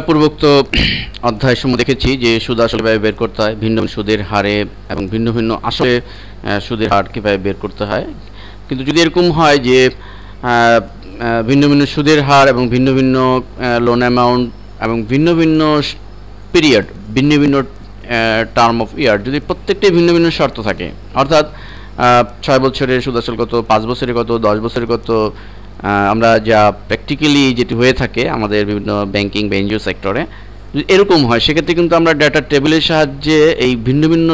পূর্বোক্ত অধ্যায়সমূহ দেখেছি যে সুদ আসল কিভাবে বের করতে হয়, ভিন্ন সুদের হারে এবং ভিন্ন ভিন্ন আসলে সুদের হার কিভাবে বের করতে হয়। কিন্তু যদি এরকম হয় যে ভিন্ন ভিন্ন সুদের হার এবং ভিন্ন ভিন্ন লোন অ্যামাউন্ট এবং ভিন্ন ভিন্ন পিরিয়ড, ভিন্ন ভিন্ন টার্ম অফ ইয়ার, যদি প্রত্যেকটাই ভিন্ন ভিন্ন শর্ত থাকে, অর্থাৎ 6 বছরের সুদ আসল কত, 5 বছরের কত, 10 বছরের কত, আমরা যা প্র্যাকটিক্যালি যেটি হয়ে থাকে আমাদের বিভিন্ন ব্যাংকিং বা এনজিও সেক্টরে, যদি এরকম হয় সেক্ষেত্রে কিন্তু আমরা ডাটা টেবিলের সাহায্যে এই ভিন্ন ভিন্ন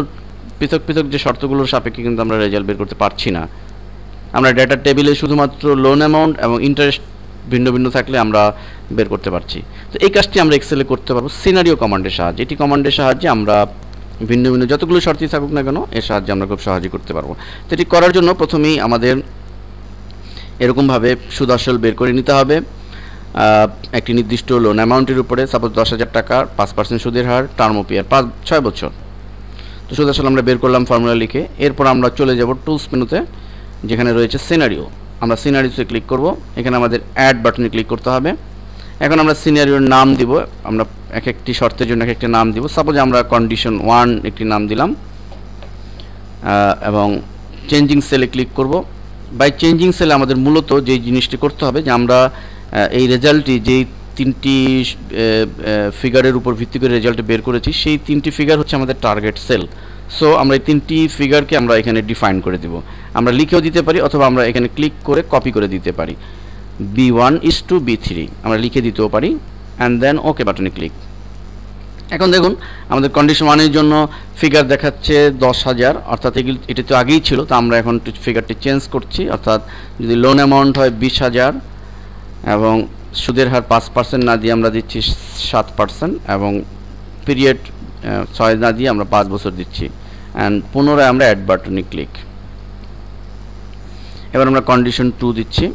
পৃথক পৃথক যে শর্তগুলোর সাপেক্ষে কিন্তু আমরা রেজাল্ট বের করতে পারছি না। আমরা ডাটা টেবিলে শুধুমাত্র লোন অ্যামাউন্ট এবং ইন্টারেস্ট ভিন্ন ভিন্ন থাকলে আমরা বের করতে পারছি। তো এই কাজটি আমরা এক্সেলে করতে পারবো সিনারিও কমান্ডের সাহায্যে। এটি কমান্ডের সাহায্যে আমরা ভিন্ন ভিন্ন যতগুলো শর্তই থাকুক না কেন এর সাহায্যে আমরা খুব সহজেই করতে পারবো। তো এটি করার জন্য প্রথমেই আমাদের এরকমভাবে সুদ আসল বের করে নিতে হবে একটি নির্দিষ্ট লোন অ্যামাউন্টের উপরে, সাপোজ 10,000 টাকার 5% সুদের হার, টার্ম অফ ইয়ার 6 বছর। তো সুদ আসল আমরা বের করলাম ফর্মুলা লিখে। এরপর আমরা চলে যাব টুলস মেনুতে, যেখানে রয়েছে সিনারিও। আমরা সিনারিওতে ক্লিক করব। এখানে আমাদের অ্যাড বাটনে ক্লিক করতে হবে। এখন আমরা সিনারিওর নাম দিব, আমরা এক একটি শর্তের জন্য এক একটি নাম দিব। সাপোজ আমরা কন্ডিশন 1 একটি নাম দিলাম এবং চেঞ্জিং সেলে ক্লিক করব। বাই চেঞ্জিং সেলে আমাদের মূলত যে জিনিসটি করতে হবে যে আমরা এই রেজাল্টটি যেই 3টি ফিগারের উপর ভিত্তি করে রেজাল্ট বের করেছি, সেই 3টি ফিগার হচ্ছে আমাদের টার্গেট সেল। সো আমরা এই 3টি ফিগারকে আমরা এখানে ডিফাইন করে দিব। আমরা লিখেও দিতে পারি অথবা আমরা এখানে ক্লিক করে কপি করে দিতে পারি। B1 is to B3 আমরা লিখে দিতেও পারি অ্যান্ড দেন ওকে বাটনে ক্লিক। এখন দেখুন আমাদের কন্ডিশন 1 এর জন্য ফিগার দেখাচ্ছে 10,000, অর্থাৎ এটি তো আগেই ছিল। তো আমরা এখন ফিগারটি চেঞ্জ করছি, অর্থাৎ যদি লোন অ্যামাউন্ট হয় 20,000 এবং সুদের হার 5% না দিয়ে আমরা দিচ্ছি 7% এবং পিরিয়ড 6 না দিয়ে আমরা 5 বছর দিচ্ছি অ্যান্ড পুনরায় আমরা অ্যাড বাটনে ক্লিক। এবার আমরা কন্ডিশন 2 দিচ্ছি।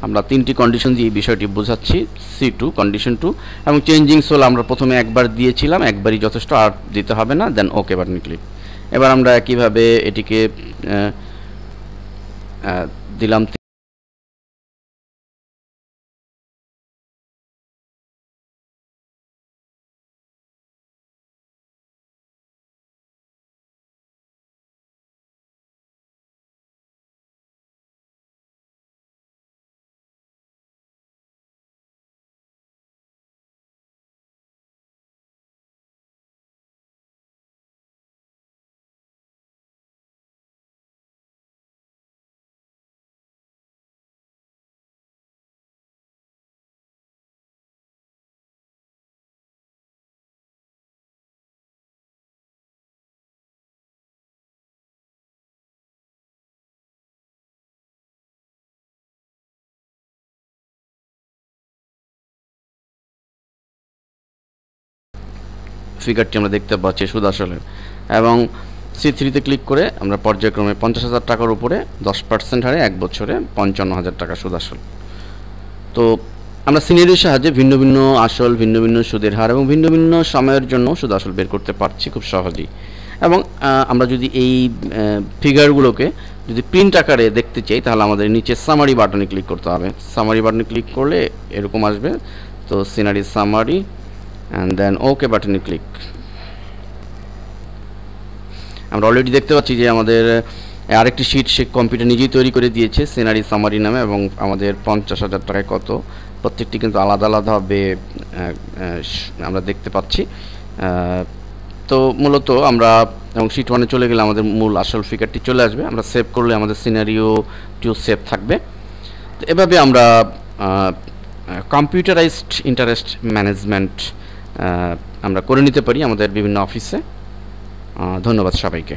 আমরা 3টি কন্ডিশন দিয়ে এই বিষয়টি বোঝাচ্ছি, C2 কন্ডিশন 2 এবং চেঞ্জিং সোল আমরা প্রথমে একবার দিয়েছিলাম, একবারই যথেষ্ট, আর দিতে হবে না, দেন ওকে বাটনে ক্লিক। এবার আমরা কিভাবে এটিকে দিলাম ফিগারটি আমরা দেখতে পাচ্ছি সুদ আসলের, এবং C3-তে ক্লিক করে আমরা পর্যায়ক্রমে 50,000 টাকার উপরে 10% হারে 1 বছরে 55,000 টাকা সুদ আসল। তো আমরা সিনারিওর সাহায্যে ভিন্ন ভিন্ন আসল, ভিন্ন ভিন্ন সুদের হার এবং ভিন্ন ভিন্ন সময়ের জন্য সুদ আসল বের করতে পারছি খুব সহজেই। এবং আমরা যদি এই ফিগারগুলোকে যদি প্রিন্ট আকারে দেখতে চাই তাহলে আমাদের নিচে সামারি বাটনে ক্লিক করতে হবে। সামারি বাটনে ক্লিক করলে এরকম আসবে। তো সিনারি সামারি অ্যান্ড দেন ওকে বাটনে ক্লিক। আমরা অলরেডি দেখতে পাচ্ছি যে আমাদের আরেকটি শিট সে কম্পিউটার নিজেই তৈরি করে দিয়েছে সিনারি সামারি নামে, এবং আমাদের 50,000 টাকায় কত, প্রত্যেকটি কিন্তু আলাদা আলাদাভাবে আমরা দেখতে পাচ্ছি। তো মূলত আমরা এবং শিট 1-এ চলে গেলে আমাদের মূল আসল ফিগারটি চলে আসবে। আমরা সেভ করলে আমাদের সিনারিওটিও সেভ থাকবে। তো এভাবে আমরা কম্পিউটারাইজড ইন্টারেস্ট ম্যানেজমেন্ট আমরা করে নিতে পারি আমাদের বিভিন্ন অফিসে। ধন্যবাদ সবাইকে।